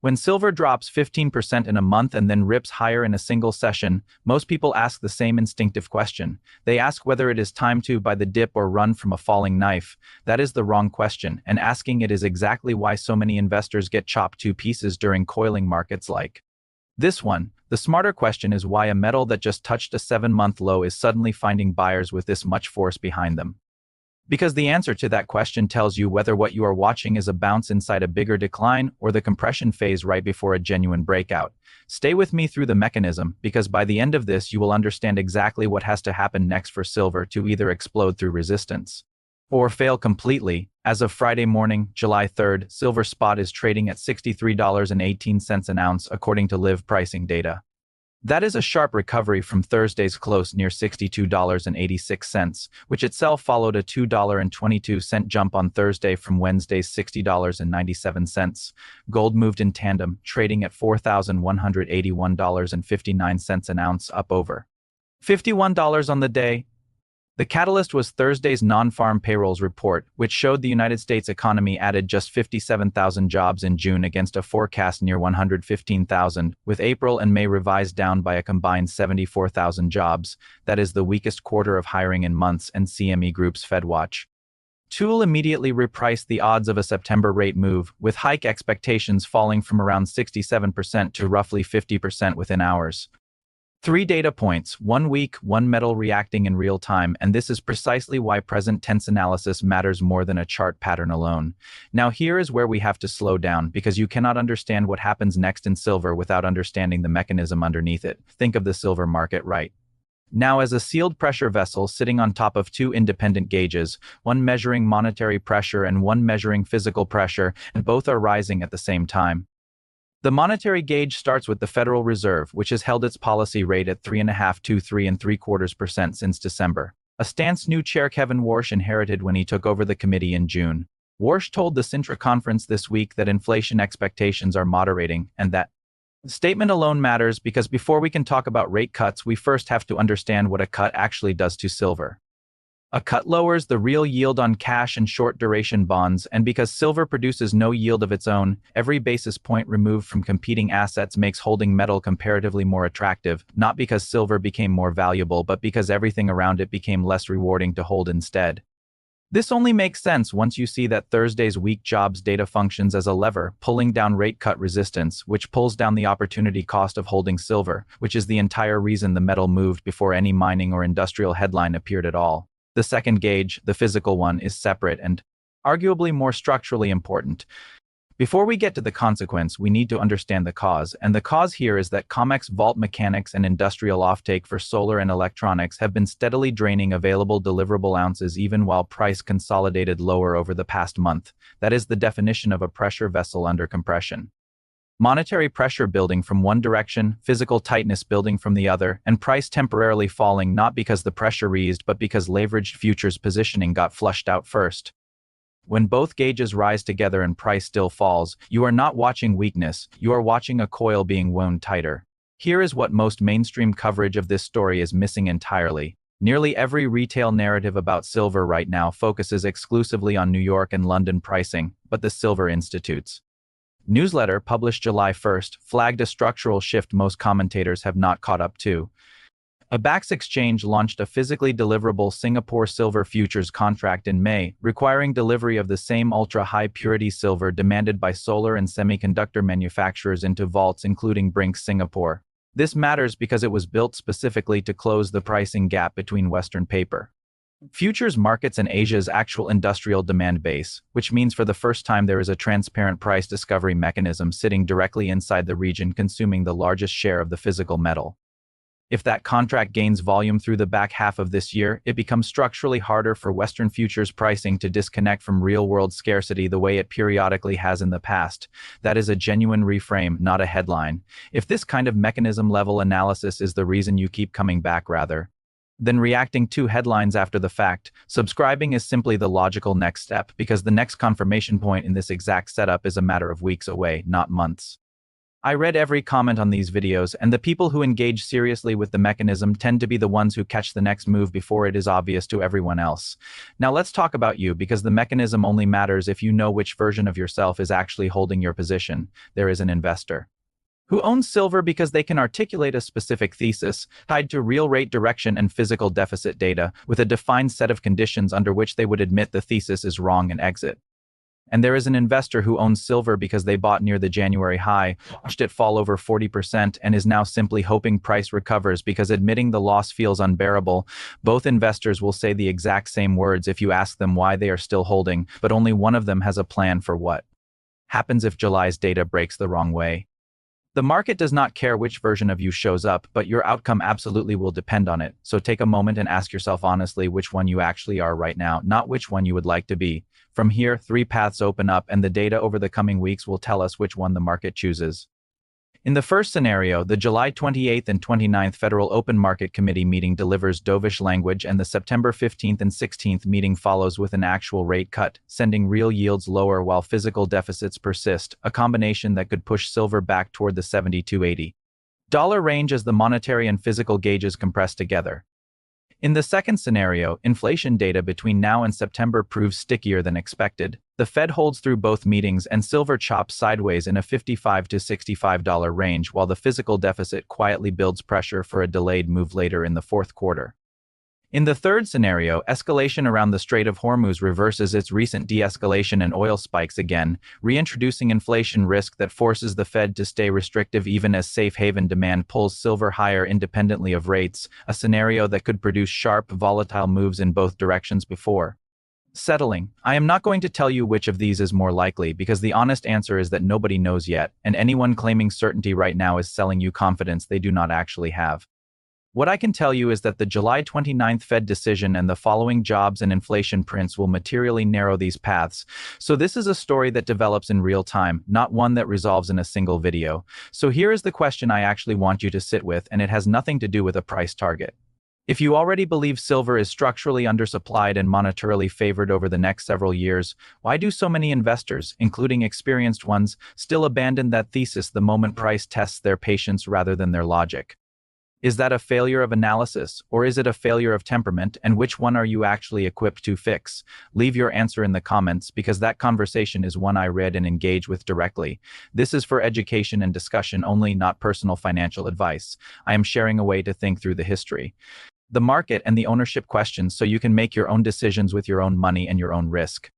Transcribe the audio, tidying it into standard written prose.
When silver drops 15% in a month and then rips higher in a single session, most people ask the same instinctive question. They ask whether it is time to buy the dip or run from a falling knife. That is the wrong question, and asking it is exactly why so many investors get chopped to pieces during coiling markets like this one. The smarter question is why a metal that just touched a 7-month low is suddenly finding buyers with this much force behind them. Because the answer to that question tells you whether what you are watching is a bounce inside a bigger decline or the compression phase right before a genuine breakout. Stay with me through the mechanism, because by the end of this you will understand exactly what has to happen next for silver to either explode through resistance or fail completely. As of Friday morning, July 3rd, silver spot is trading at $63.18 an ounce according to live pricing data. That is a sharp recovery from Thursday's close near $62.86, which itself followed a $2.22 jump on Thursday from Wednesday's $60.97. Gold moved in tandem, trading at $4,181.59 an ounce, up over $51 on the day. The catalyst was Thursday's non-farm payrolls report, which showed the United States economy added just 57,000 jobs in June against a forecast near 115,000, with April and May revised down by a combined 74,000 jobs. That is the weakest quarter of hiring in months, and CME Group's FedWatch tool immediately repriced the odds of a September rate move, with hike expectations falling from around 67% to roughly 50% within hours. 3 data points, 1 week, 1 metal reacting in real time, and this is precisely why present tense analysis matters more than a chart pattern alone. Now here is where we have to slow down, because you cannot understand what happens next in silver without understanding the mechanism underneath it. Think of the silver market right now as a sealed pressure vessel sitting on top of 2 independent gauges, one measuring monetary pressure and one measuring physical pressure, and both are rising at the same time. The monetary gauge starts with the Federal Reserve, which has held its policy rate at 3.5 to 3.75% since December, a stance new Chair Kevin Warsh inherited when he took over the committee in June. Warsh told the Sintra conference this week that inflation expectations are moderating, and that statement alone matters because before we can talk about rate cuts, we first have to understand what a cut actually does to silver. A cut lowers the real yield on cash and short-duration bonds, and because silver produces no yield of its own, every basis point removed from competing assets makes holding metal comparatively more attractive, not because silver became more valuable, but because everything around it became less rewarding to hold instead. This only makes sense once you see that Thursday's weak jobs data functions as a lever, pulling down rate cut resistance, which pulls down the opportunity cost of holding silver, which is the entire reason the metal moved before any mining or industrial headline appeared at all. The second gauge, the physical one, is separate and arguably more structurally important. Before we get to the consequence, we need to understand the cause, and the cause here is that COMEX vault mechanics and industrial offtake for solar and electronics have been steadily draining available deliverable ounces even while price consolidated lower over the past month. That is the definition of a pressure vessel under compression. Monetary pressure building from one direction, physical tightness building from the other, and price temporarily falling not because the pressure eased but because leveraged futures positioning got flushed out first. When both gauges rise together and price still falls, you are not watching weakness, you are watching a coil being wound tighter. Here is what most mainstream coverage of this story is missing entirely. Nearly every retail narrative about silver right now focuses exclusively on New York and London pricing, but the Silver Institute's newsletter, published July 1st, flagged a structural shift most commentators have not caught up to. A BAX exchange launched a physically deliverable Singapore silver futures contract in May, requiring delivery of the same ultra-high purity silver demanded by solar and semiconductor manufacturers into vaults including Brink's Singapore. This matters because it was built specifically to close the pricing gap between Western paper futures markets and Asia's actual industrial demand base, which means for the first time there is a transparent price discovery mechanism sitting directly inside the region consuming the largest share of the physical metal. If that contract gains volume through the back half of this year, it becomes structurally harder for Western futures pricing to disconnect from real-world scarcity the way it periodically has in the past. That is a genuine reframe, not a headline. If this kind of mechanism-level analysis is the reason you keep coming back then reacting to headlines after the fact, subscribing is simply the logical next step because the next confirmation point in this exact setup is a matter of weeks away, not months. I read every comment on these videos, and the people who engage seriously with the mechanism tend to be the ones who catch the next move before it is obvious to everyone else. Now let's talk about you, because the mechanism only matters if you know which version of yourself is actually holding your position. There is an investor who owns silver because they can articulate a specific thesis tied to real rate direction and physical deficit data with a defined set of conditions under which they would admit the thesis is wrong and exit. And there is an investor who owns silver because they bought near the January high, watched it fall over 40%, and is now simply hoping price recovers because admitting the loss feels unbearable. Both investors will say the exact same words if you ask them why they are still holding, but only one of them has a plan for what happens if July's data breaks the wrong way. The market does not care which version of you shows up, but your outcome absolutely will depend on it. So take a moment and ask yourself honestly which one you actually are right now, not which one you would like to be. From here, three paths open up, and the data over the coming weeks will tell us which one the market chooses. In the first scenario, the July 28th and 29th Federal Open Market Committee meeting delivers dovish language, and the September 15th and 16th meeting follows with an actual rate cut, sending real yields lower while physical deficits persist, a combination that could push silver back toward the $70-80 range as the monetary and physical gauges compress together. In the second scenario, inflation data between now and September proves stickier than expected. The Fed holds through both meetings, and silver chops sideways in a $55 to $65 range, while the physical deficit quietly builds pressure for a delayed move later in the fourth quarter. In the third scenario, escalation around the Strait of Hormuz reverses its recent de-escalation and oil spikes again, reintroducing inflation risk that forces the Fed to stay restrictive even as safe haven demand pulls silver higher independently of rates, a scenario that could produce sharp, volatile moves in both directions before settling. I am not going to tell you which of these is more likely, because the honest answer is that nobody knows yet, and anyone claiming certainty right now is selling you confidence they do not actually have. What I can tell you is that the July 29th Fed decision and the following jobs and inflation prints will materially narrow these paths. So this is a story that develops in real time, not one that resolves in a single video. So here is the question I actually want you to sit with, and it has nothing to do with a price target. If you already believe silver is structurally undersupplied and monetarily favored over the next several years, why do so many investors, including experienced ones, still abandon that thesis the moment price tests their patience rather than their logic? Is that a failure of analysis, or is it a failure of temperament, and which one are you actually equipped to fix? Leave your answer in the comments, because that conversation is one I read and engage with directly. This is for education and discussion only, not personal financial advice. I am sharing a way to think through the history, the market, and the ownership questions so you can make your own decisions with your own money and your own risk.